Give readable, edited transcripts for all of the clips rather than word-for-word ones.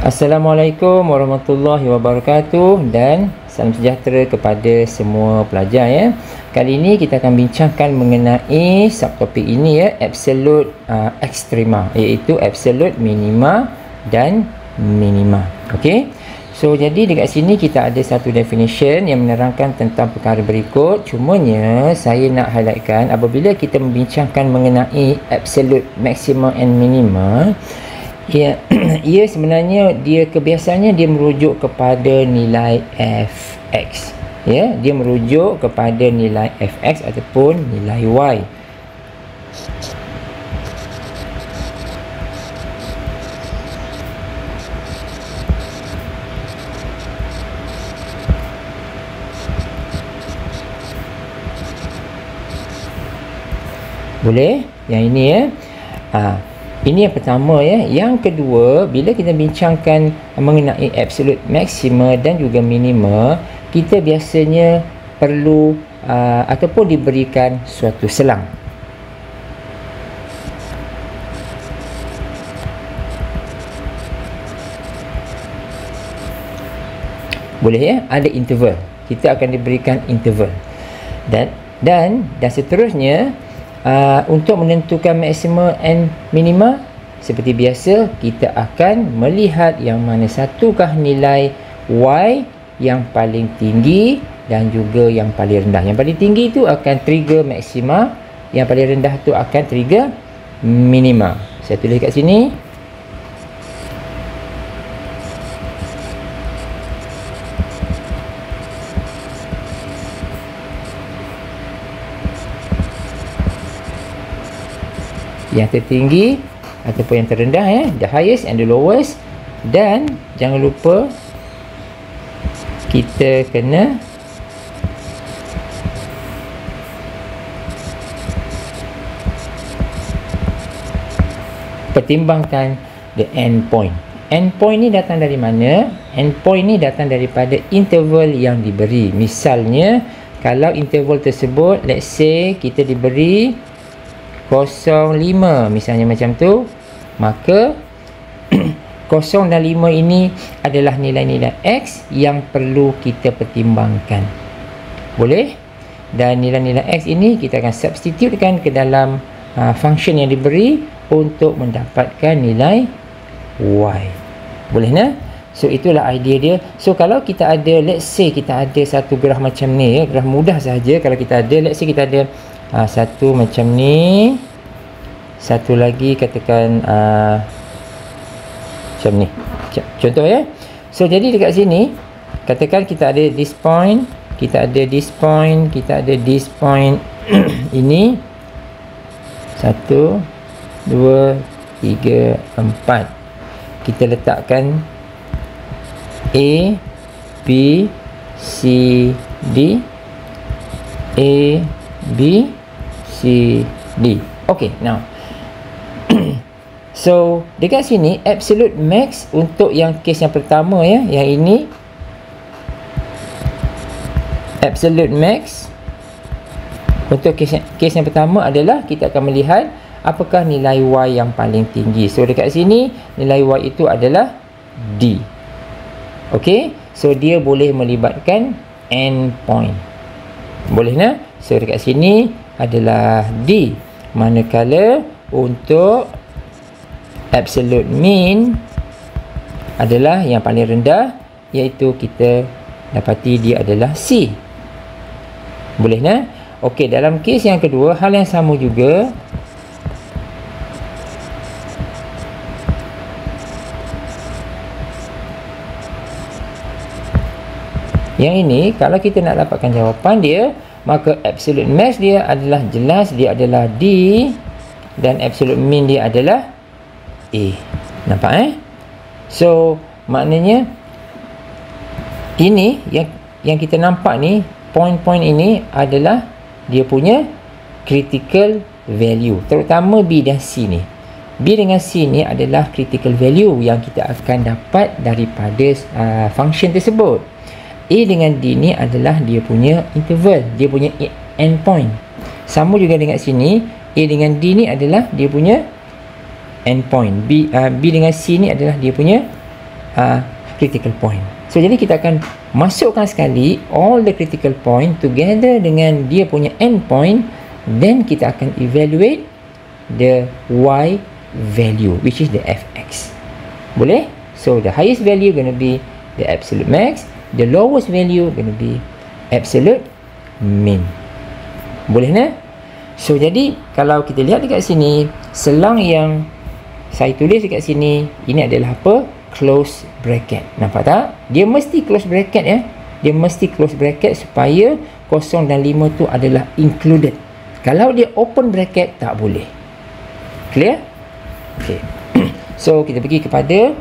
Assalamualaikum warahmatullahi wabarakatuh dan salam sejahtera kepada semua pelajar ya. Kali ini kita akan bincangkan mengenai subtopik ini ya, absolute extrema, iaitu absolute minima dan minima. Okey. So jadi dekat sini kita ada satu definition yang menerangkan tentang perkara berikut. Cumanya saya nak highlightkan apabila kita membincangkan mengenai absolute maxima and minima, ia sebenarnya kebiasaannya dia merujuk kepada nilai fx ya, dia merujuk kepada nilai fx ataupun nilai y. Boleh? Yang ini ya. Ini yang pertama ya. Yang kedua, bila kita bincangkan mengenai absolute maxima dan juga minima, kita biasanya perlu ataupun diberikan suatu selang. Boleh ya? Ada interval. Kita akan diberikan interval. Dan seterusnya, untuk menentukan maksima and minima, seperti biasa kita akan melihat yang mana satukah nilai y yang paling tinggi dan juga yang paling rendah. Yang paling tinggi itu akan trigger maksima, yang paling rendah itu akan trigger minima. Saya tulis kat sini. Yang tertinggi ataupun yang terendah ya, the highest and the lowest. Dan jangan lupa kita kena pertimbangkan the end point. End point ni datang dari mana? End point ni datang daripada interval yang diberi. Misalnya kalau interval tersebut, let's say kita diberi 0,5 misalnya macam tu, maka 0 dan 5 ini adalah nilai-nilai x yang perlu kita pertimbangkan. Boleh? Dan nilai-nilai x ini kita akan substitutekan ke dalam function yang diberi untuk mendapatkan nilai y. Boleh nah? So itulah idea dia. So kalau kita ada, let's say kita ada satu graf macam ni ya, graf mudah saja. Kalau kita ada, let's say kita ada satu macam ni, satu lagi katakan macam ni, contoh ya. So jadi dekat sini katakan kita ada this point, kita ada this point, kita ada this point ini 1, 2, 3, 4. Kita letakkan A, B, C, D, A, B, C, D. Okay, now so dekat sini absolute max untuk yang case yang pertama ya, yang ini absolute max untuk case yang pertama adalah kita akan melihat apakah nilai y yang paling tinggi. So dekat sini nilai y itu adalah D. Okay, so dia boleh melibatkan end point. Boleh nah? So dekat sini adalah D. Manakala untuk absolute mean adalah yang paling rendah, iaitu kita dapati dia adalah C. Boleh nah? Okey, dalam kes yang kedua hal yang sama juga. Yang ini kalau kita nak dapatkan jawapan dia, maka absolute max dia adalah jelas dia adalah D dan absolute mean dia adalah A. Nampak So maknanya ini yang kita nampak ni, point-point ini adalah dia punya critical value, terutama B dan C ni. B dengan C ni adalah critical value yang kita akan dapat daripada function tersebut. A dengan D ni adalah dia punya interval, dia punya end point. Sama juga dengan sini, A dengan D ni adalah dia punya endpoint. B dengan C ni adalah dia punya critical point. So jadi kita akan masukkan sekali all the critical point together dengan dia punya endpoint, then kita akan evaluate the y value which is the fx. Boleh? So the highest value going to be the absolute max, the lowest value going to be absolute min. Boleh nak? So jadi kalau kita lihat dekat sini, selang yang saya tulis dekat sini, ini adalah apa? Close bracket. Nampak tak? Dia mesti close bracket ya. Dia mesti close bracket supaya 0 dan 5 tu adalah included. Kalau dia open bracket, tak boleh. Clear? Okay. So kita pergi kepada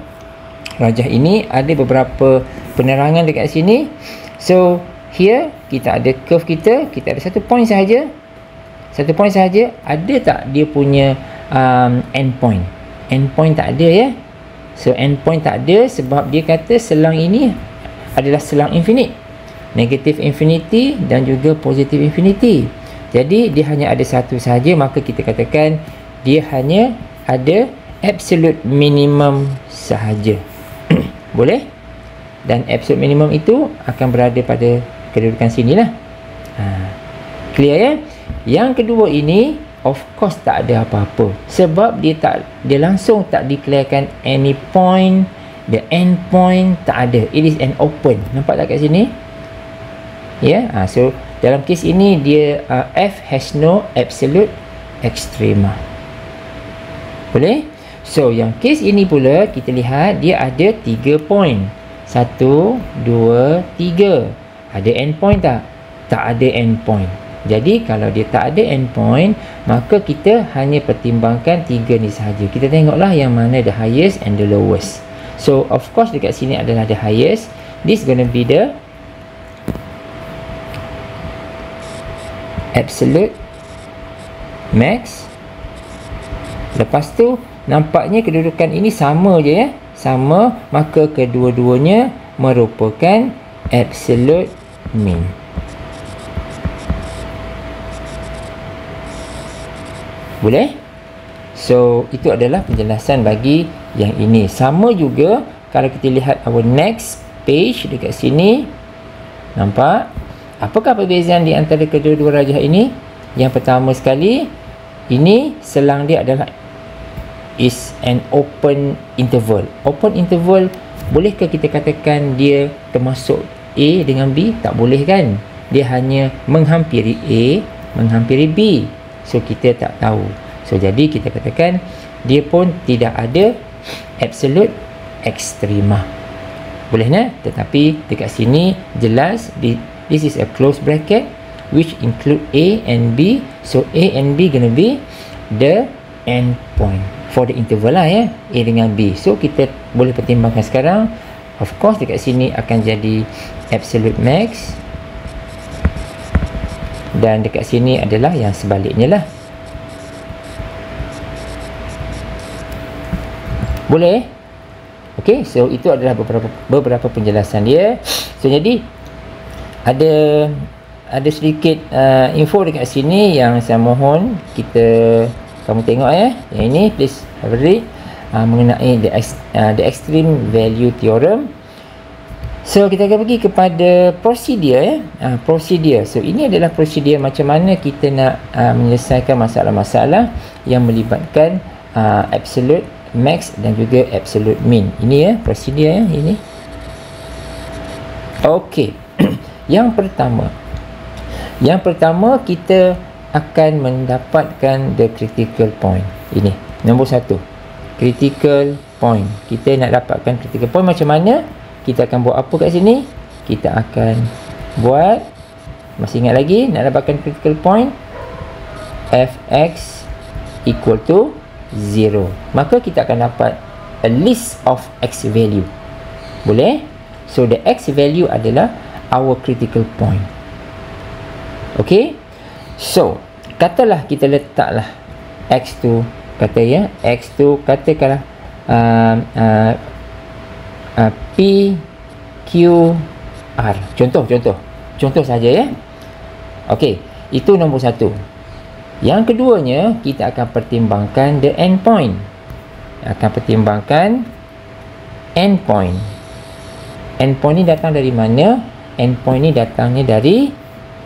rajah ini. Ada beberapa penerangan dekat sini. So here kita ada curve kita. Kita ada satu point sahaja. Satu point sahaja. Ada tak dia punya endpoint? Endpoint tak ada ya. So endpoint tak ada sebab dia kata selang ini adalah selang infinite, negative infinity dan juga positive infinity. Jadi dia hanya ada satu sahaja, maka kita katakan dia hanya ada absolute minimum sahaja. Boleh? Dan absolute minimum itu akan berada pada kedudukan sinilah. Clear ya? Yang kedua ini of course tak ada apa-apa sebab dia langsung tak declarekan any point, the end point tak ada. It is an open. Nampak tak kat sini? Ya, yeah? So dalam kes ini dia f has no absolute extrema. Boleh? So yang kes ini pula kita lihat dia ada 3 point. 1, 2, 3. Ada end point tak? Tak ada end point. Jadi kalau dia tak ada endpoint, maka kita hanya pertimbangkan 3 ni sahaja. Kita tengoklah yang mana the highest and the lowest. So of course dekat sini adalah the highest. This gonna be the absolute max. Lepas tu nampaknya kedudukan ini sama je ya. Sama, maka kedua-duanya merupakan absolute min. Boleh? So itu adalah penjelasan bagi yang ini. Sama juga kalau kita lihat our next page dekat sini. Nampak? Apakah perbezaan di antara kedua-dua rajah ini? Yang pertama sekali, ini selang dia adalah is an open interval. Open interval, bolehkah kita katakan dia termasuk A dengan B? Tak boleh kan? Dia hanya menghampiri A, menghampiri B. So kita tak tahu. So jadi kita katakan dia pun tidak ada absolute extrema. Boleh tak? Tetapi dekat sini jelas this is a closed bracket which include A and B. So A and B gonna be the end point for the interval lah ya, A dengan B. So kita boleh pertimbangkan sekarang. Of course dekat sini akan jadi absolute max. Dan dekat sini adalah yang sebaliknya lah. Boleh? Okey, so itu adalah beberapa penjelasan dia. So jadi ada sedikit info dekat sini yang saya mohon kamu tengok ya. Yang ini please have a read mengenai the extreme value theorem. So kita akan pergi kepada procedure ya. Procedure. So ini adalah procedure macam mana kita nak menyelesaikan masalah-masalah yang melibatkan absolute max dan juga absolute min. Ini ya procedure ya ini. Okey. Yang pertama kita akan mendapatkan the critical point. Ini nombor 1. Critical point. Kita nak dapatkan critical point macam mana? Kita akan buat apa kat sini? Kita akan buat, masih ingat lagi nak dapatkan critical point, fx equal to 0. Maka kita akan dapat a list of x value. Boleh? So the x value adalah our critical point. Okay? So katalah kita letaklah x tu, kata ya, x tu katakanlah P, Q, R. Contoh saja ya. Okey, itu nombor 1. Yang keduanya, kita akan pertimbangkan the end point. Akan pertimbangkan endpoint. Endpoint ni datang dari mana? Endpoint ni datangnya dari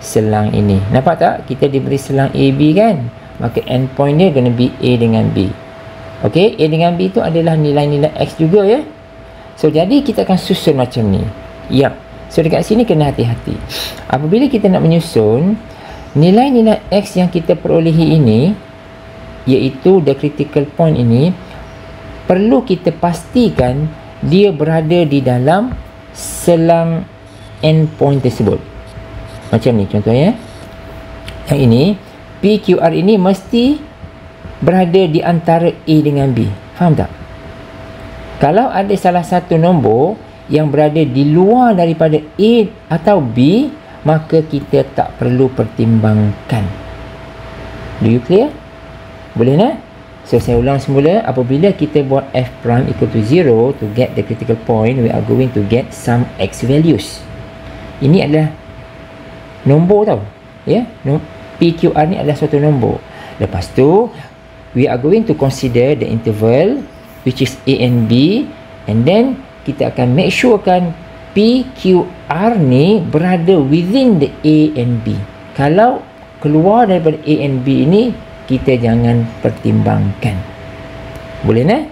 selang ini. Nampak tak? Kita diberi selang AB kan? Maka endpoint dia gonna be A dengan B. Okey, A dengan B tu adalah nilai-nilai X juga ya. So, jadi kita akan susun macam ni. Yap. So, dekat sini kena hati-hati. Apabila kita nak menyusun, nilai-nilai X yang kita perolehi ini, iaitu the critical point ini, perlu kita pastikan dia berada di dalam selang endpoint tersebut. Macam ni contohnya. Yang ini, PQR ini mesti berada di antara A dengan B. Faham tak? Kalau ada salah satu nombor yang berada di luar daripada A atau B, maka kita tak perlu pertimbangkan. Do you clear? Boleh tak? So, saya ulang semula. Apabila kita buat f prime equal to 0 to get the critical point, we are going to get some X values. Ini adalah nombor tau. Ya? PQR ni adalah suatu nombor. Lepas tu, we are going to consider the interval which is A and B, and then kita akan make sure kan PQR ni berada within the A and B. Kalau keluar daripada A and B ni, kita jangan pertimbangkan. Boleh tak?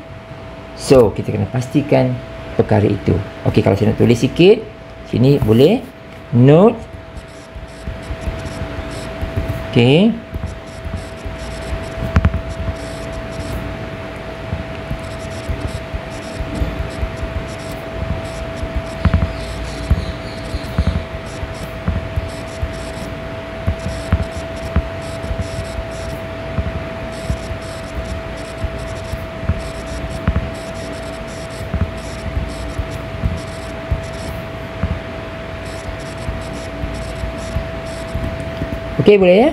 So, kita kena pastikan perkara itu. Okey, kalau saya nak tulis sikit, sini boleh note. Okey. Okey, boleh ya?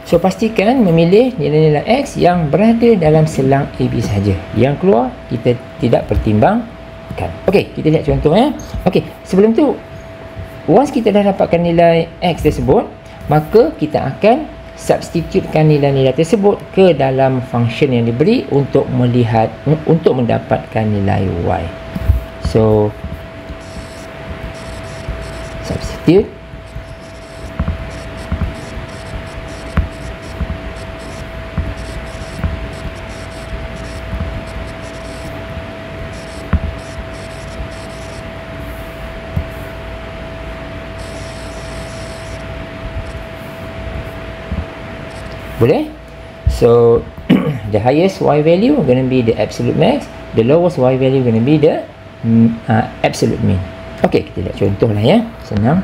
So, pastikan memilih nilai-nilai X yang berada dalam selang AB saja. Yang keluar, kita tidak pertimbangkan. Okey, kita lihat contoh ya. Okey, sebelum tu, once kita dah dapatkan nilai X tersebut, maka kita akan substitutekan nilai-nilai tersebut ke dalam function yang diberi untuk mendapatkan nilai Y. So, substitute. Boleh? So, the highest Y value going to be the absolute max. The lowest Y value going to be the absolute mean. Okey, kita lihat contoh lah ya. Senang.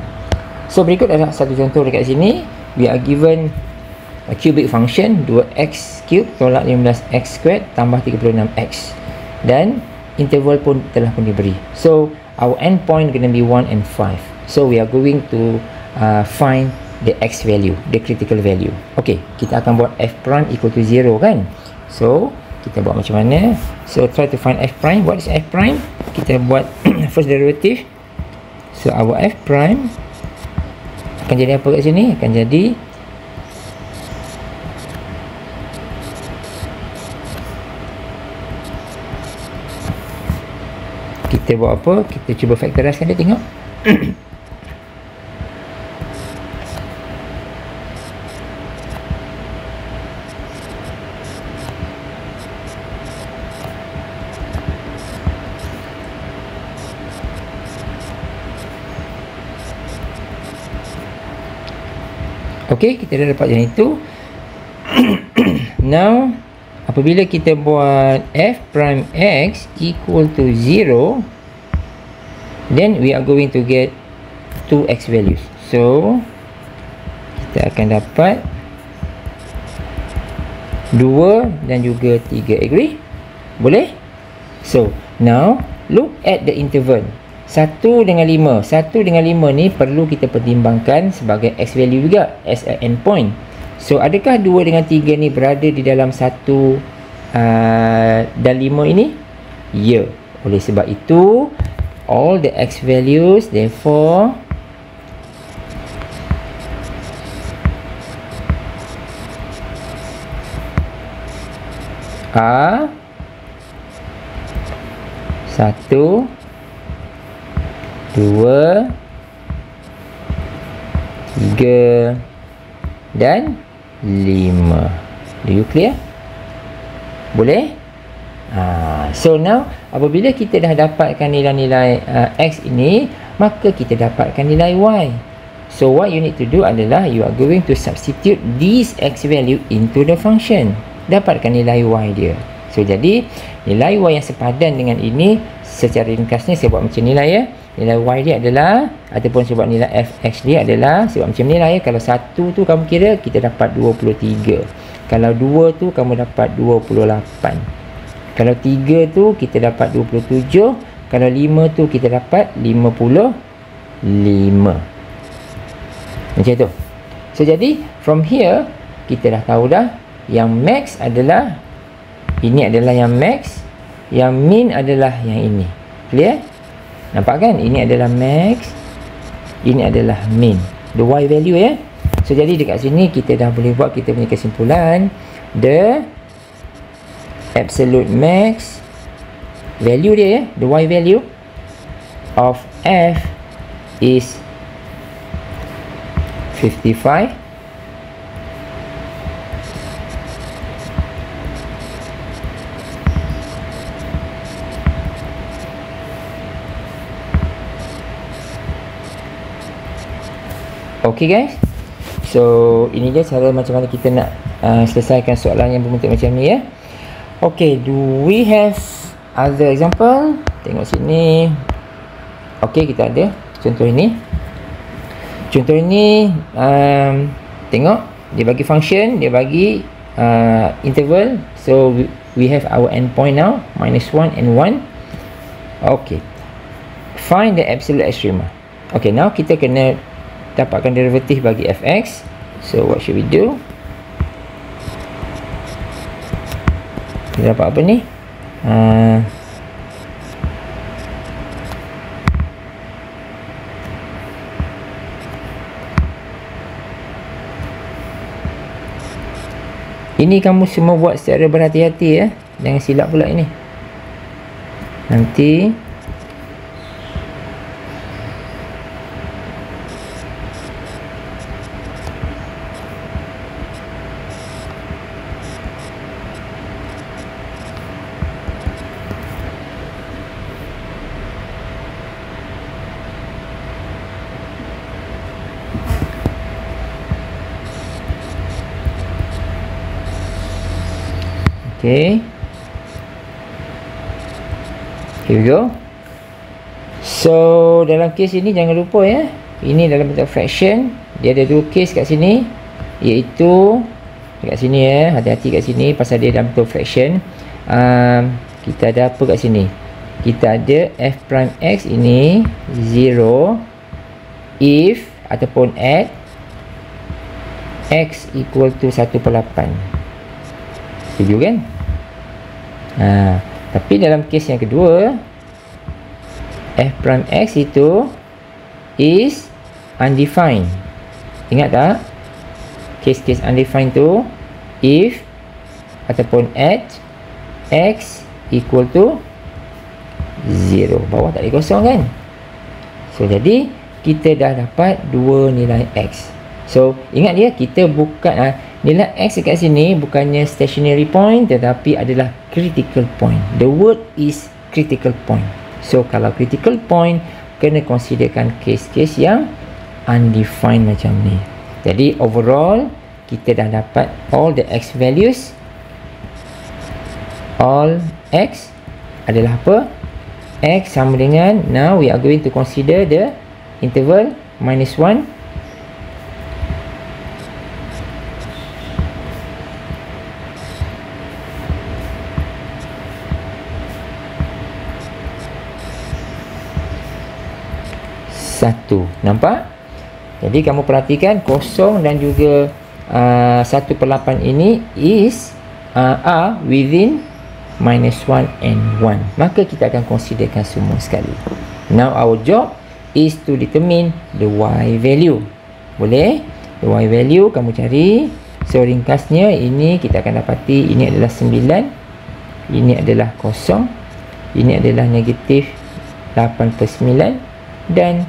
So, berikut adalah satu contoh dekat sini. We are given a cubic function 2x cube tolak 15x squared tambah 36x. Dan interval pun telah pun diberi. So, our endpoint going to be 1 and 5. So, we are going to find the X value, the critical value. Okey, kita akan buat f prime equal to 0 kan. So, kita buat macam mana? So, try to find f prime. What is f prime? Kita buat first derivative. So, our f prime akan jadi apa kat sini? Akan jadi kita buat apa? Kita cuba factorize dia, tengok. Okey, kita dah dapat yang itu. Now, apabila kita buat f prime x equal to 0, then we are going to get 2x values. So, kita akan dapat 2 dan juga 3. Agree? Boleh? So, now, look at the interval. 1 dengan 5. 1 dengan 5 ni perlu kita pertimbangkan sebagai X value juga as a endpoint. So, adakah 2 dengan 3 ni berada di dalam 1 dan 5 ini? Ya. Oleh sebab itu, all the X values therefore are 1, 1, 2, 3 dan 5. Do you clear? Boleh? So now apabila kita dah dapatkan nilai-nilai X ini, maka kita dapatkan nilai Y. So what you need to do adalah you are going to substitute this X value into the function. Dapatkan nilai Y dia. So jadi nilai Y yang sepadan dengan ini, secara ringkasnya saya buat macam nilai ya. Nilai Y dia adalah, ataupun sebab nilai Fx dia adalah, sebab macam nilai ya. Kalau 1 tu kamu kira, kita dapat 23. Kalau 2 tu kamu dapat 28. Kalau 3 tu kita dapat 27. Kalau 5 tu kita dapat 55. Macam tu. So jadi from here kita dah tahu dah yang max adalah ini, adalah yang max, yang min adalah yang ini. Clear? Nampak kan? Ini adalah max, ini adalah min. The Y value ya. So jadi dekat sini kita dah boleh buat kita punya kesimpulan. The absolute max value dia ya, the Y value of F is 55. Okay guys, so ini dia cara macam mana kita nak selesaikan soalan yang berbentuk macam ni ya. Okay, do we have other example? Tengok sini. Okay, kita ada contoh ini. Contoh ini, tengok dia bagi function, dia bagi interval. So we have our endpoint now, -1 and 1. Okay, find the absolute extrema. Okay, now kita kena dapatkan derivatif bagi fx. So what should we do? Kita dapat apa ni? Ini kamu semua buat secara berhati-hati ya. Jangan silap pula ini. Nanti okay, here we go. So dalam kes ini jangan lupa ya, ini dalam bentuk fraction. Dia ada dua kes kat sini, iaitu dekat sini ya, hati-hati kat sini pasal dia dalam bentuk fraction. Kita ada apa kat sini? Kita ada f prime x ini 0 if ataupun at x equal to 1/8. Setuju kan? Tapi dalam kes yang kedua, f prime x itu is undefined. Ingat tak? Kes-kes undefined tu if ataupun at x equal to 0. Bawah tak ada kosong kan? So jadi kita dah dapat dua nilai x. So ingat dia, kita bukan nilai x dekat sini bukannya stationary point, tetapi adalah critical point. The word is critical point. So kalau critical point, kena considerkan case-case yang undefined macam ni. Jadi overall kita dah dapat all the x values. All x adalah apa? X sama dengan, now we are going to consider the interval -1 1. Nampak? Jadi kamu perhatikan 0 dan juga 1/8 ini are within -1 and 1. Maka kita akan considerkan semua sekali. Now our job is to determine the y value. Boleh? The y value kamu cari. So ringkasnya ini kita akan dapati ini adalah 9, ini adalah 0, Ini adalah negatif 8/9 dan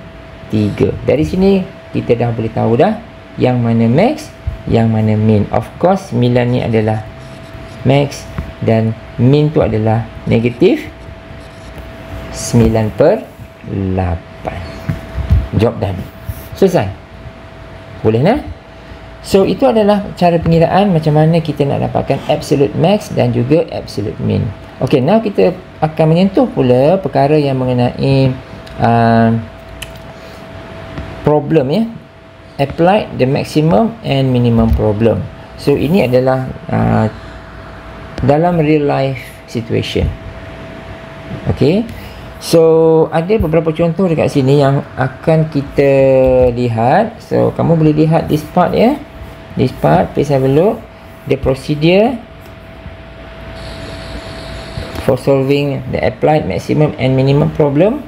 3. Dari sini kita dah boleh tahu dah yang mana max, yang mana min. Of course 9 ni adalah max dan min tu adalah negatif 9/8. Job done. Selesai. Boleh nah? So itu adalah cara pengiraan macam mana kita nak dapatkan absolute max dan juga absolute min. Okey, now kita akan menyentuh pula perkara yang mengenai problem ya. Apply the maximum and minimum problem. So ini adalah dalam real life situation. Okey. So ada beberapa contoh dekat sini yang akan kita lihat. So kamu boleh lihat this part ya. This part, please have a look. The procedure for solving the applied maximum and minimum problem.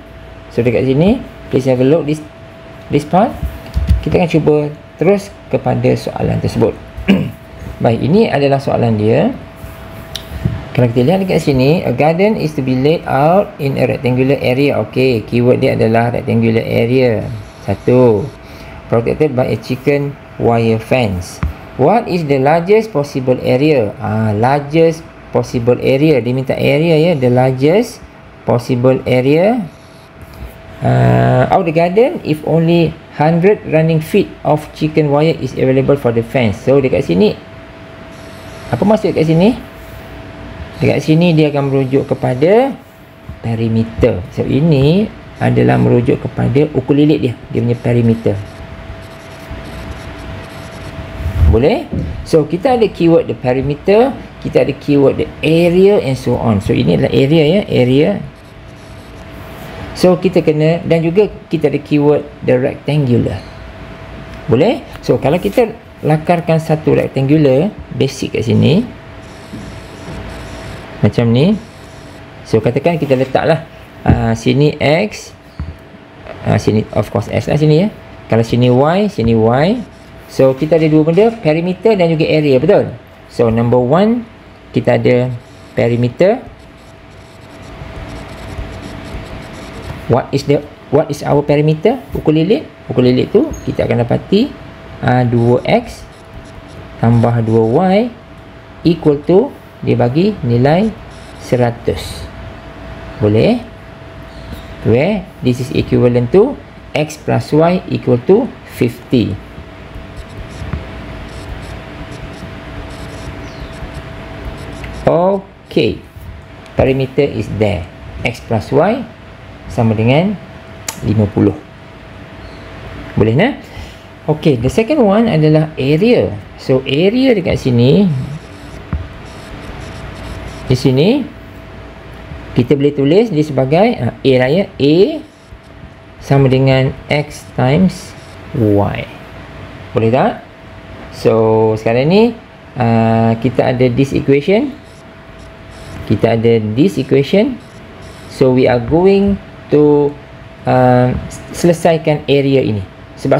So dekat sini, please have a look this part. Kita akan cuba terus kepada soalan tersebut. Baik, ini adalah soalan dia. Kalau kita lihat dekat sini, a garden is to be laid out in a rectangular area. Okey, keyword dia adalah rectangular area. 1. Protected by a chicken wire fence. What is the largest possible area? Largest possible area. Dia minta area ya, the largest possible area of the garden if only 100 running feet of chicken wire is available for the fence. So dekat sini, apa maksud dekat sini? Dekat sini dia akan merujuk kepada perimeter. So ini adalah merujuk kepada ukur lilit dia punya perimeter. Boleh? So kita ada keyword the perimeter, kita ada keyword the area and so on. So ini adalah area ya, area. So kita kena, dan juga kita ada keyword the rectangular. Boleh? So kalau kita lakarkan satu rectangular basic kat sini macam ni. So katakan kita letaklah sini X, sini of course S lah sini ya. Kalau sini Y, sini Y. So kita ada dua benda, perimeter dan juga area, betul? So number 1 kita ada perimeter. What is our perimeter? Ukur lilit. Ukur lilit tu kita akan dapati 2X tambah 2Y equal to, dia bagi nilai 100. Boleh? Where this is equivalent to X plus Y equal to 50. Okay, perimeter is there. X plus Y sama dengan 50. Boleh nah? Okay, the second one adalah area. So area dekat sini, di sini kita boleh tulis dia sebagai A lah ya. A sama dengan X times Y. Boleh tak? So sekarang ni kita ada this equation. Kita ada this equation. So we are going to selesaikan area ini. Sebab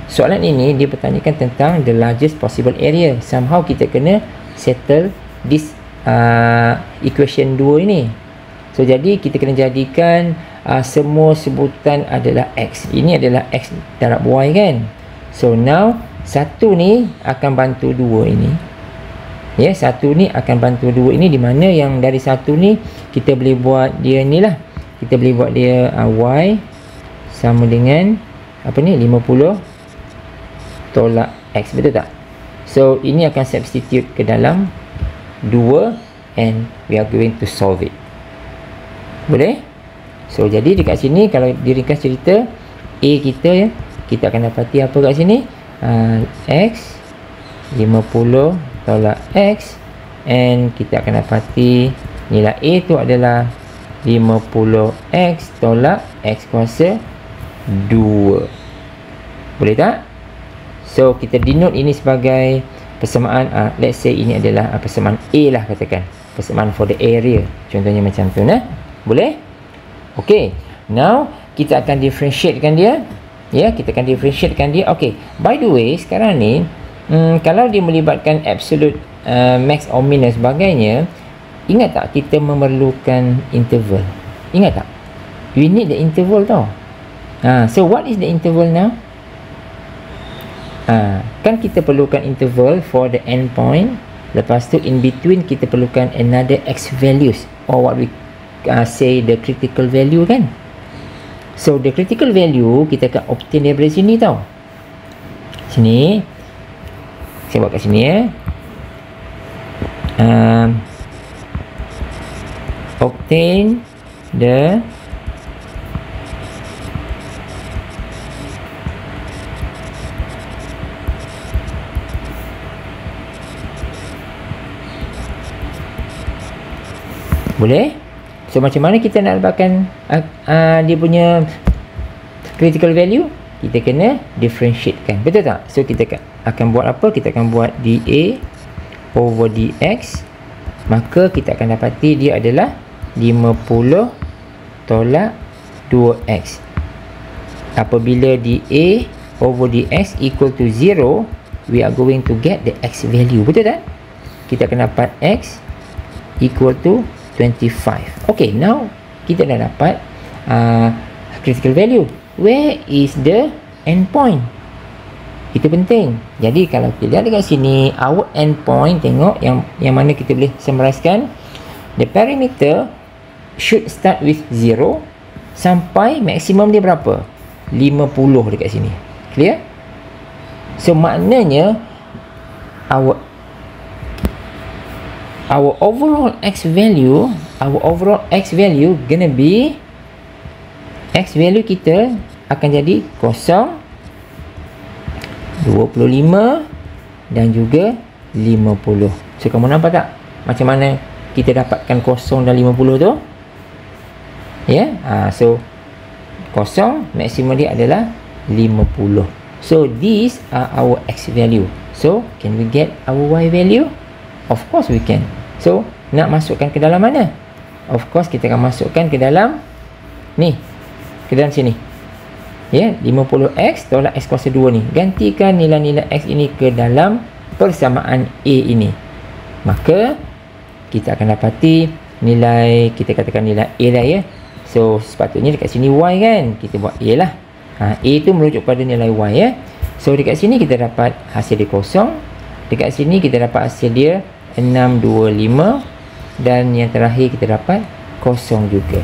soalan ini dia bertanyakan tentang the largest possible area. Somehow kita kena settle this equation 2 ini. So jadi kita kena jadikan semua sebutan adalah X. Ini adalah X darab Y kan. So now satu ni akan bantu dua ini. Ya, satu ni akan bantu dua ini, di mana yang dari satu ni kita boleh buat dia ni lah. Kita boleh buat dia Y sama dengan apa ni, 50 tolak X, betul tak? So ini akan substitute ke dalam 2 and we are going to solve it. Boleh? So jadi dekat sini kalau diringkas cerita, A kita ya, kita akan dapati apa kat sini? X 50 tolak X, and kita akan dapati nilai A tu adalah 50X tolak X kuasa 2. Boleh tak? So kita denote ini sebagai persamaan, let's say ini adalah persamaan A lah, katakan persamaan for the area, contohnya macam tu nah. Boleh? Okay, now kita akan differentiatekan dia ya, kita akan differentiatekan dia. Okay, by the way sekarang ni kalau dia melibatkan absolute max or min dan sebagainya, ingat tak kita memerlukan interval? Ingat tak? We need the interval tau. So what is the interval now? Kan kita perlukan interval for the endpoint. Lepas tu in between kita perlukan another x values, or what we say the critical value kan. So the critical value kita akan obtain daripada sini tau. Sini saya buat kat sini ya. Obtain the boleh? So macam mana kita nak dapatkan dia punya critical value? Kita kena differentiatekan, betul tak? So kita akan buat apa? Kita akan buat dA over dx. Maka kita akan dapati dia adalah 50 tolak 2x. Apabila dA over dx equal to 0, we are going to get the x value, betul tak? Kita akan dapat x equal to 25. Okay, now kita dah dapat critical value. Where is the endpoint? Itu penting. Jadi kalau kita lihat dekat sini, our endpoint, tengok yang mana kita boleh summarizkan. The perimeter should start with 0 sampai maksimum dia berapa? 50 dekat sini. Clear? So maknanya our overall x value gonna be, x value kita akan jadi 0, 25 dan juga 50. So kamu nampak tak macam mana kita dapatkan 0 dan 50 tu? Ya, so 0 maksimum dia adalah 50. So these are our x value. So can we get our y value? Of course we can. So nak masukkan ke dalam mana? Of course kita akan masukkan ke dalam ni, ke dalam sini. Ya, 50x tolak x kuasa 2 ni. Gantikan nilai-nilai x ini ke dalam persamaan A ini. Maka kita akan dapati nilai, kita katakan nilai A lah ya. So sepatutnya dekat sini y kan, kita buat A lah. A tu merujuk pada nilai y ya. So dekat sini kita dapat hasil dia 0. Dekat sini kita dapat hasil dia 625, dan yang terakhir kita dapat 0 juga.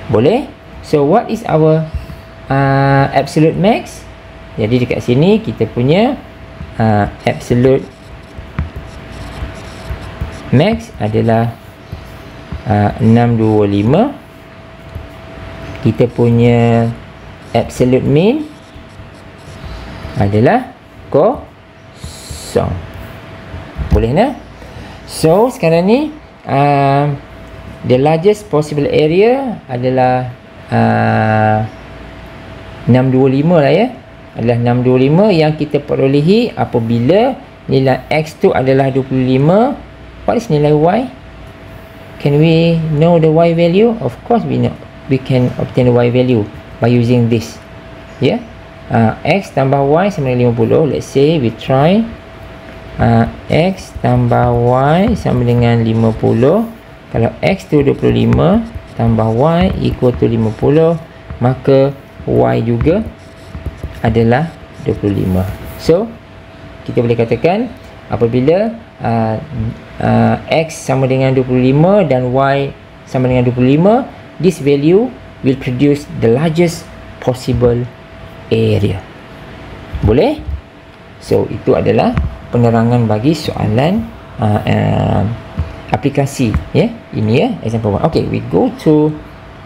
Boleh? So what is our absolute max? Jadi dekat sini kita punya absolute max adalah 625. Kita punya absolute mean adalah 0. Boleh tak? So sekarang ni the largest possible area adalah 625 lah ya. Adalah 625 yang kita perolehi apabila nilai x tu adalah 25. What is nilai y? Can we know the y value? Of course we know. We can obtain the y value by using this. Ya. X tambah y sama dengan 50. Let's say we try x tambah y sama dengan 50. Kalau x tu 25 tambah y equal to 50, maka y juga adalah 25. So kita boleh katakan apabila x sama dengan 25 dan y sama dengan 25, this value will produce the largest possible area. Boleh? So itu adalah penerangan bagi soalan aplikasi ya. Ini ya example 1. Okay, we go to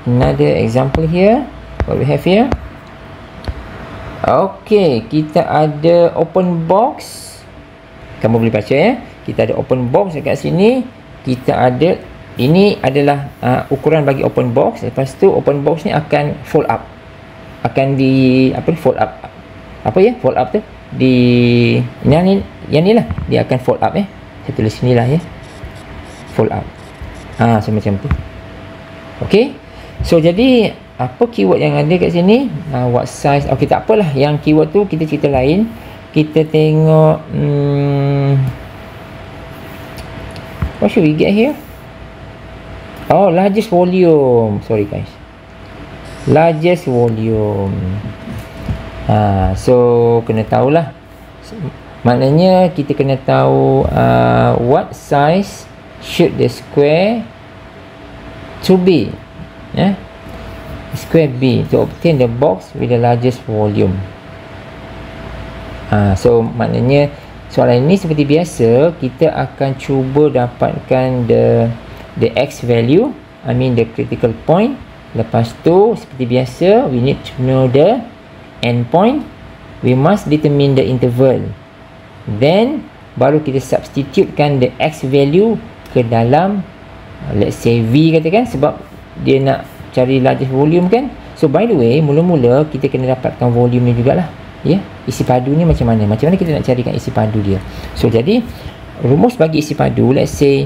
another example here. What we have here? Okay, kita ada open box. Kamu boleh baca ya. Kita ada open box dekat sini. Kita ada, ini adalah ukuran bagi open box. Lepas tu open box ni akan fold up. Akan di fold up. Apa ya? Fold up tu di yang ni lah, dia akan fold up ya. Saya tulis sini lah ya. Fold up. Semacam tu. Okay. So jadi apa keyword yang ada kat sini? What size? Okay, tak apalah. Yang keyword tu kita cerita lain. Kita tengok what should we get here? Oh, largest volume. Sorry guys. Largest volume. So kena tahulah. Maknanya kita kena tahu what size should the square to be. Square B to obtain the box with the largest volume. So maknanya soalan ini seperti biasa, kita akan cuba dapatkan the x value, I mean the critical point. Lepas tu seperti biasa, we need to know the end point. We must determine the interval. Then baru kita substitutekan the x value ke dalam let's say V katakan, sebab dia nak cari largest volume kan. So by the way, mula-mula kita kena dapatkan volume ni jugalah. Isi padu ni macam mana kita nak carikan isi padu dia. So jadi rumus bagi isi padu, let's say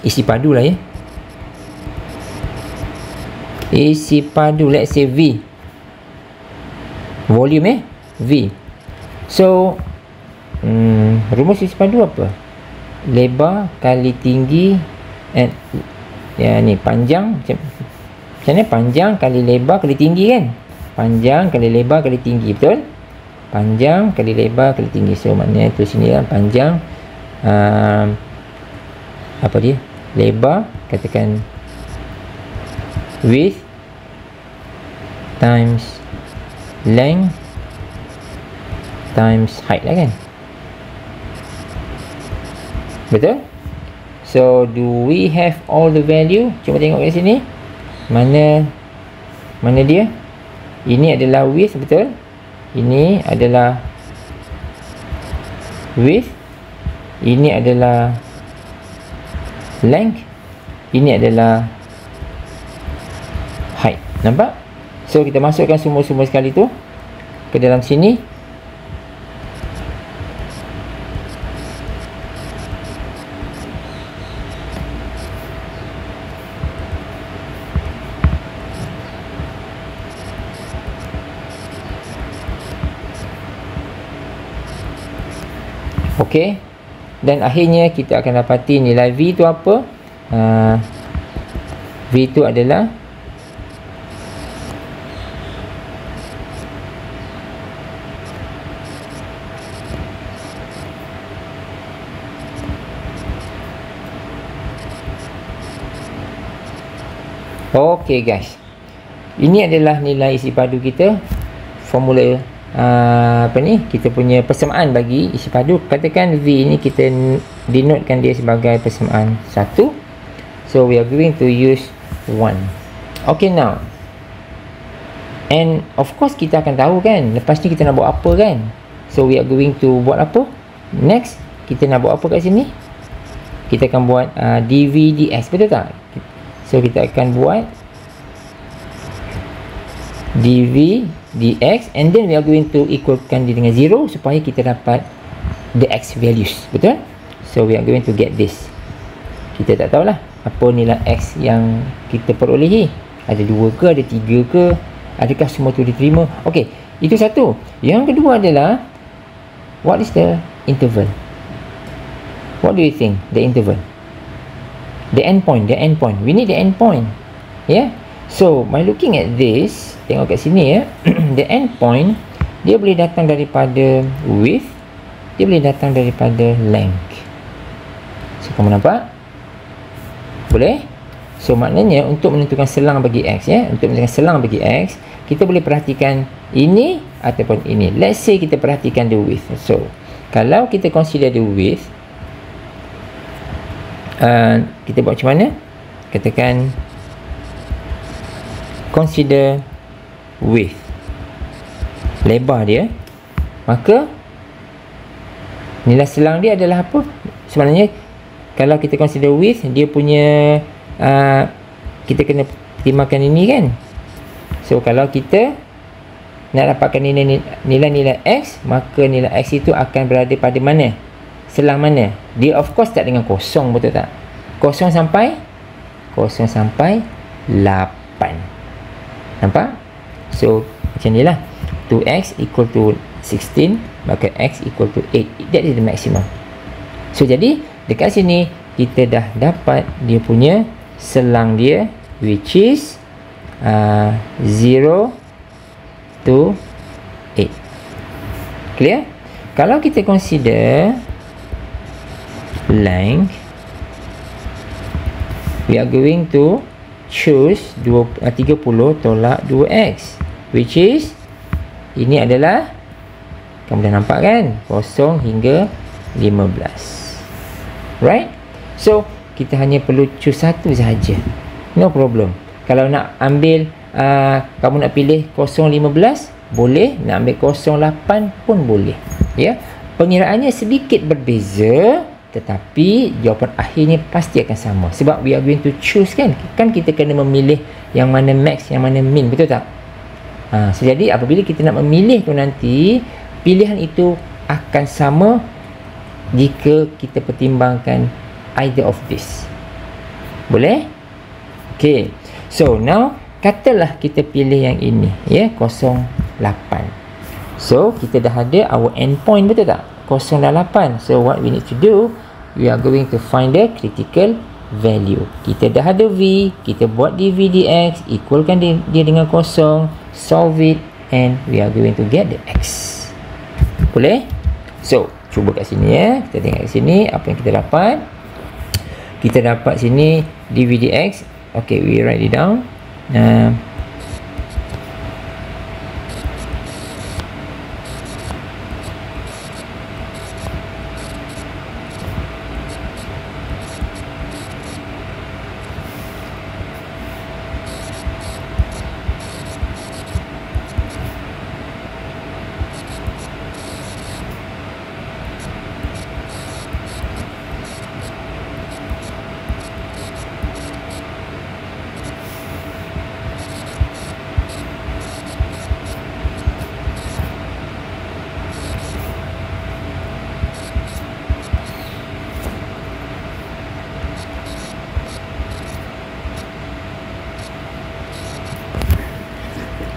isi padu lah isi padu, let's say V, volume V. So rumus isi padu apa? Lebar kali tinggi ni panjang, macam mana? Panjang kali lebar kali tinggi kan? Panjang kali lebar kali tinggi, betul? Panjang kali lebar kali tinggi. So maknanya tu sini kan panjang, apa dia? Lebar, katakan width times length times height lah kan? Betul? So do we have all the value? Cuba tengok kat sini. Mana dia? Ini adalah width, betul? Ini adalah width. Ini adalah length. Ini adalah height. Nampak? So kita masukkan semua-semua sekali tu ke dalam sini. Okey. Dan akhirnya kita akan dapati nilai V tu apa? V tu adalah okey guys, ini adalah nilai isi padu kita. Formula kita punya persamaan bagi isi padu. Katakan V ini kita denotekan dia sebagai persamaan 1. So we are going to use 1. Okay, now, and of course kita akan tahu kan lepas ni kita nak buat apa kan. So we are going to buat apa next? Kita nak buat apa kat sini? Kita akan buat dv dx, betul tak? So kita akan buat dv dx, and then we are going to equalkan dia dengan 0 supaya kita dapat the x values, betul? So we are going to get this. Kita tak tahulah apa nilai x yang kita perolehi. Ada 2 ke, ada 3 ke, adakah semua tu diterima? Okey, itu satu. Yang kedua adalah what is the interval? What do you think the interval? The endpoint, we need the endpoint. So by looking at this, tengok kat sini the endpoint dia boleh datang daripada width, dia boleh datang daripada length. So kamu nampak? Boleh? So maknanya untuk menentukan selang bagi x, untuk menentukan selang bagi x, kita boleh perhatikan ini ataupun ini. Let's say kita perhatikan the width. So kalau kita consider the width, kita buat macam mana? Katakan consider width, lebar dia, maka nilai selang dia adalah apa? Sebenarnya kalau kita consider width, dia punya kita kena pertimbangkan ini kan. So kalau kita nak dapatkan nilai x, maka nilai x itu akan berada pada mana? Selang mana? Dia of course start dengan kosong, betul tak? Kosong sampai 8. Nampak? So macam ni lah. 2x equal to 16, maka x equal to 8. That is the maximum. So jadi dekat sini kita dah dapat dia punya selang dia, which is 0 to 8. Clear? Kalau kita consider length, we are going to choose 30 tolak 2x, which is, ini adalah, kamu dah nampak kan, 0 hingga 15. Right? So kita hanya perlu choose satu sahaja, no problem. Kalau nak ambil kamu nak pilih 0.15 boleh, nak ambil 0.8 pun boleh, ya. Pengiraannya sedikit berbeza, tetapi jawapan akhirnya pasti akan sama, sebab we are going to choose kan kita kena memilih yang mana max, yang mana min, betul tak? So jadi apabila kita nak memilih tu nanti, pilihan itu akan sama jika kita pertimbangkan either of this. Boleh? Okay, so now katalah kita pilih yang ini, ya, 0.8. So kita dah ada our endpoint, betul tak? 0.8. So what we need to do, we are going to find the critical value. Kita dah ada V, kita buat dV dx, equalkan dia dengan 0, solve it, and we are going to get the x. Boleh? So cuba kat sini, ya. Kita tengok kat sini apa yang kita dapat. Kita dapat sini dV dx. Okay, we write it down.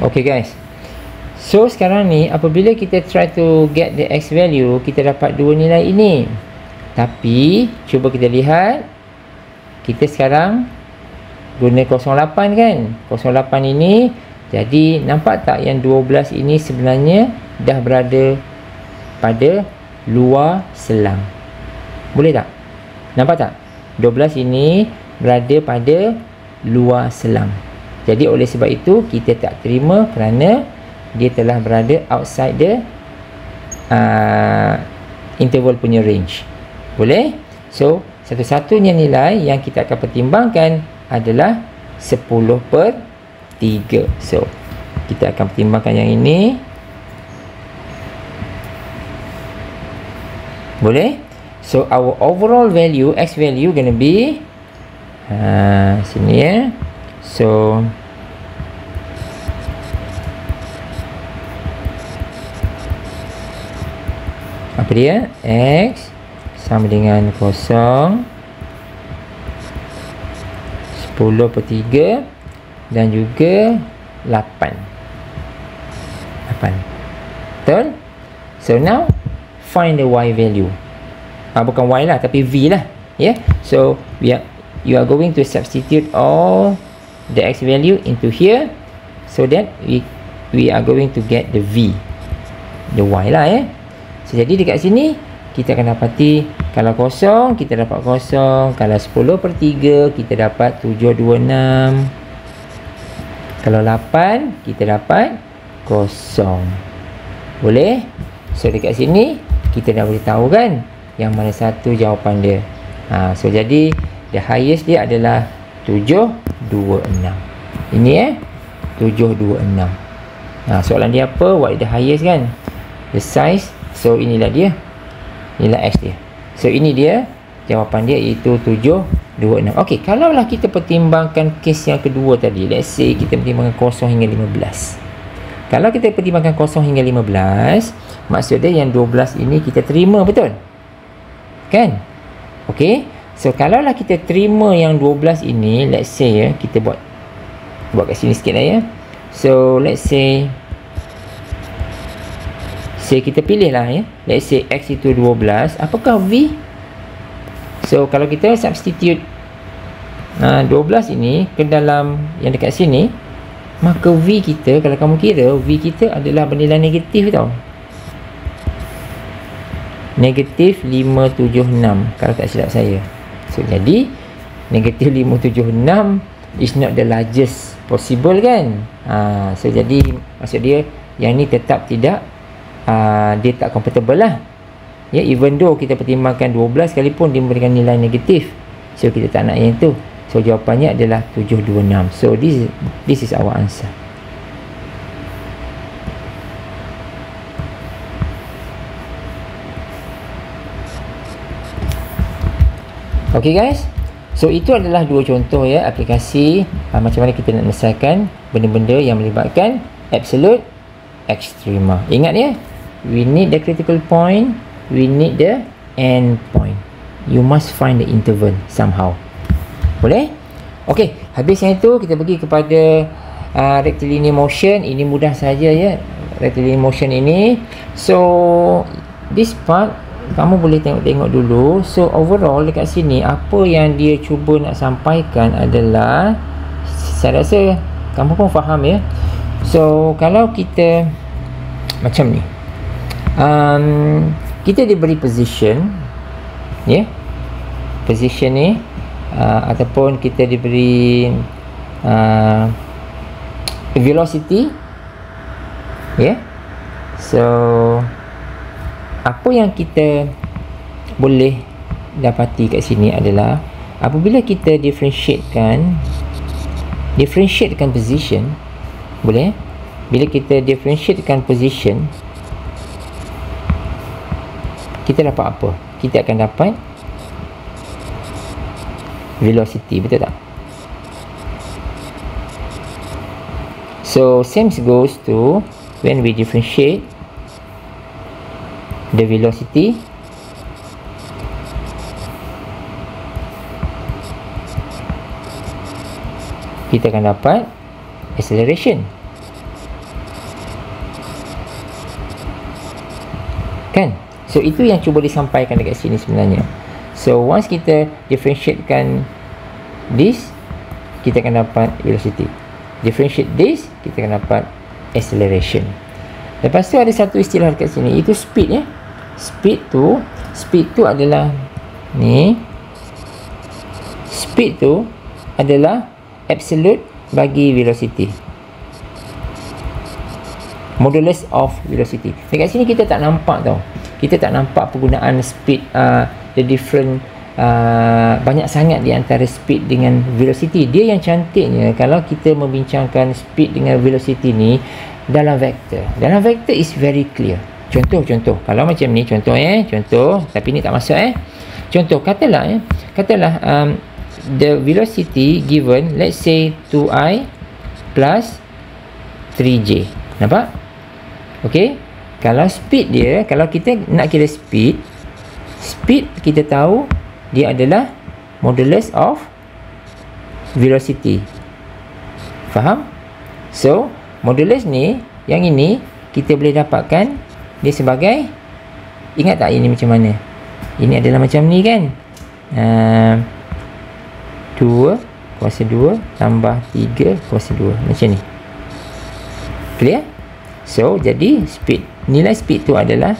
Okay guys, so sekarang ni apabila kita try to get the x value, kita dapat dua nilai ini. Tapi cuba kita lihat, kita sekarang guna 0.8 kan, 0.8 ini. Jadi nampak tak yang 12 ini sebenarnya dah berada pada luar selang? Boleh tak? Nampak tak? 12 ini berada pada luar selang. Jadi oleh sebab itu kita tak terima kerana dia telah berada outside the interval punya range. Boleh? So satu-satunya nilai yang kita akan pertimbangkan adalah 10/3. So kita akan pertimbangkan yang ini. Boleh? So our overall value, x value gonna be sini, ya. So apa dia? X sama dengan 0, 10/3 dan juga 8. Betul? So now find the y value. Bukan y lah, tapi v lah, ya. So you are going to substitute all the x value into here, so that we are going to get the v, the y lah, ya. So jadi dekat sini kita akan dapati, kalau 0 kita dapat 0, kalau 10/3 kita dapat 726, kalau 8 kita dapat 0. Boleh? So dekat sini kita dah boleh tahu kan yang mana satu jawapan dia. So jadi the highest dia adalah 726. Ini 726. Soalan dia apa? What is the highest kan? The size. So inilah dia. Inilah x dia. So ini dia jawapan dia, iaitu 726. Okey, kalaulah kita pertimbangkan kes yang kedua tadi, let's say kita pertimbangkan 0 hingga 15. Kalau kita pertimbangkan 0 hingga 15, maksud dia yang 12 ini kita terima, betul? Kan? Okey. So kalaulah kita terima yang 12 ini, let's say, ya, kita buat kat sini sikit lah, ya. So let's say kita pilih lah, ya. Let's say x itu 12. Apakah v? So kalau kita substitute 12 ini ke dalam yang dekat sini, maka V kita, kalau kamu kira, V kita adalah bernilai negatif tau. Negatif 576 kalau tak silap saya. So jadi negatif 576 is not the largest possible kan. So jadi maksud dia yang ni tetap tidak, dia tak comfortable lah. Ya, even though kita pertimbangkan 12 sekalipun dia memberikan nilai negatif. So kita tak nak yang itu. So jawapannya adalah 726. So this is our answer. Okay guys, so itu adalah dua contoh ya aplikasi macam mana kita nak menyelesaikan benda-benda yang melibatkan absolute extrema. Ingat ya, we need the critical point, we need the end point. You must find the interval somehow. Boleh? Okay, habis yang itu kita pergi kepada rectilinear motion. Ini mudah saja ya, rectilinear motion ini. So this part kamu boleh tengok-tengok dulu. So overall dekat sini apa yang dia cuba nak sampaikan adalah, saya rasa kamu pun faham ya. So kalau kita macam ni, kita diberi position ya, position ni, ataupun kita diberi velocity ya. So apa yang kita boleh dapati kat sini adalah apabila kita differentiatekan position, boleh? Bila kita differentiatekan position, kita dapat apa? Kita akan dapat velocity, betul tak? So same goes to when we differentiate the velocity, kita akan dapat acceleration kan. So itu yang cuba disampaikan dekat sini sebenarnya. So once kita differentiatekan this, kita akan dapat velocity. Differentiate this, kita akan dapat acceleration. Lepas tu ada satu istilah dekat sini, itu speed ya. Speed tu adalah ni, speed tu adalah absolute bagi velocity, modulus of velocity. Dekat sini kita tak nampak tau, kita tak nampak penggunaan speed, the different, banyak sangat di antara speed dengan velocity. Dia yang cantiknya kalau kita membincangkan speed dengan velocity ni dalam vektor. Dalam vektor is very clear. Contoh, kalau macam ni, contoh, tapi ni tak masuk contoh, katalah the velocity given, let's say 2i plus 3j. Nampak? Okay, kalau speed dia, kalau kita nak kira speed kita tahu dia adalah modulus of velocity. Faham? So modulus ni, yang ini kita boleh dapatkan dia sebagai, ingat tak ini macam mana? Ini adalah macam ni kan, 2 kuasa 2 tambah 3 kuasa 2, macam ni. Clear? So jadi speed, nilai speed tu adalah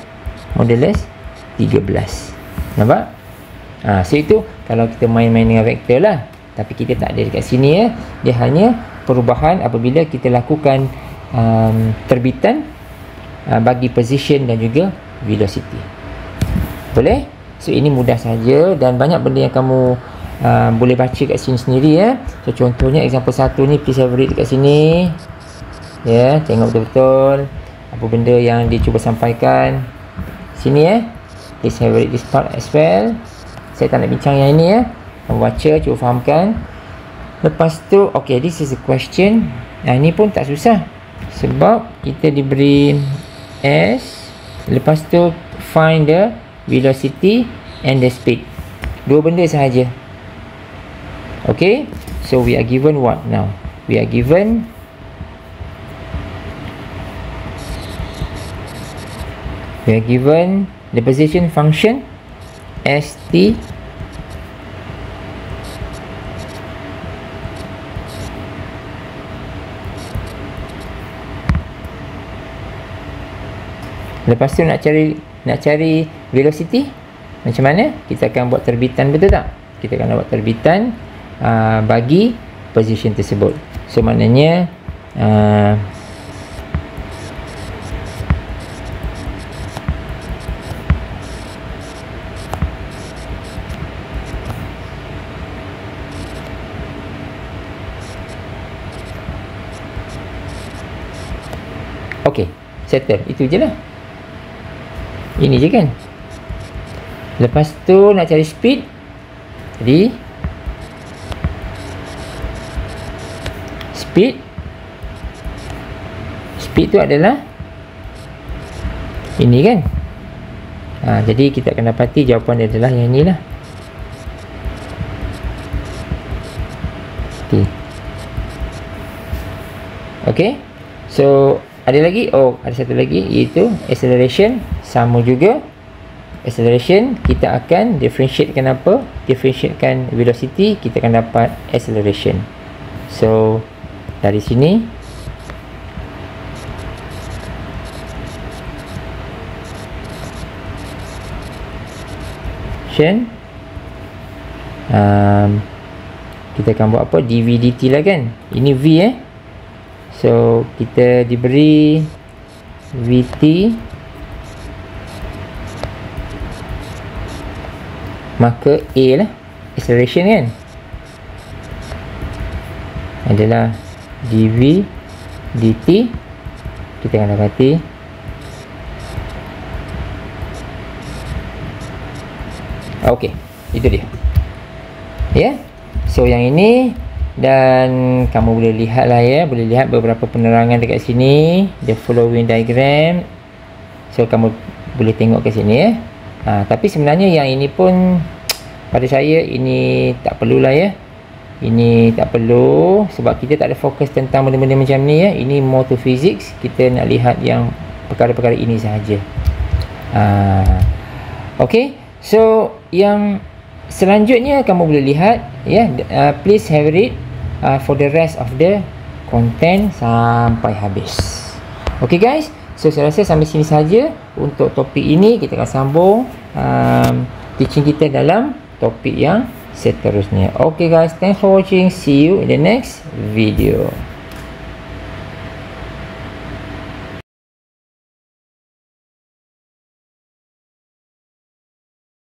modulus 13. Nampak? So itu kalau kita main-main dengan vektor lah. Tapi kita tak ada dekat sini ya. Dia hanya perubahan apabila kita lakukan terbitan bagi position dan juga velocity. Boleh? So ini mudah saja dan banyak benda yang kamu boleh baca kat sini sendiri ya. So contohnya example 1 ni, please have a read dekat sini ya, tengok betul-betul apa benda yang dia cuba sampaikan sini ya. Please have a read this part as well. Saya tak nak bincang yang ini ya, kamu baca, cuba fahamkan. Lepas tu, okay, this is a question. Ini pun tak susah sebab kita diberi S, lepas tu find the velocity and the speed. Dua benda sahaja. Okay, so we are given what now? We are given the position function st Lepas tu nak cari velocity. Macam mana? Kita akan buat terbitan, betul tak? Kita akan buat terbitan bagi position tersebut. So maknanya okey, settle. Itu je lah. Ini je kan. Lepas tu nak cari speed. Jadi speed tu adalah ini kan. Jadi kita akan dapati jawapan dia adalah yang inilah. Okey. So ada lagi, ada satu lagi, iaitu acceleration. Sama juga, acceleration kita akan differentiatekan apa? Differentiatekan velocity, kita akan dapat acceleration. So dari sini kita akan buat apa? dv dt lah kan. Ini v so kita diberi vt, maka a lah acceleration kan adalah dv dt. Kita akan dapati okey, itu dia ya. So yang ini, dan kamu boleh lihat lah ya, boleh lihat beberapa penerangan dekat sini, the following diagram. So kamu boleh tengok ke sini ya. Tapi sebenarnya yang ini pun pada saya ini tak perlulah ya. Ini tak perlu sebab kita tak ada fokus tentang benda-benda macam ni ya. Ini more to physics, kita nak lihat yang perkara-perkara ini sahaja. Okay, so yang selanjutnya kamu boleh lihat ya, please have read for the rest of the content sampai habis. Okay guys, so saya rasa sampai sini saja untuk topik ini. Kita akan sambung teaching kita dalam topik yang seterusnya. Okay guys, thanks for watching, see you in the next video.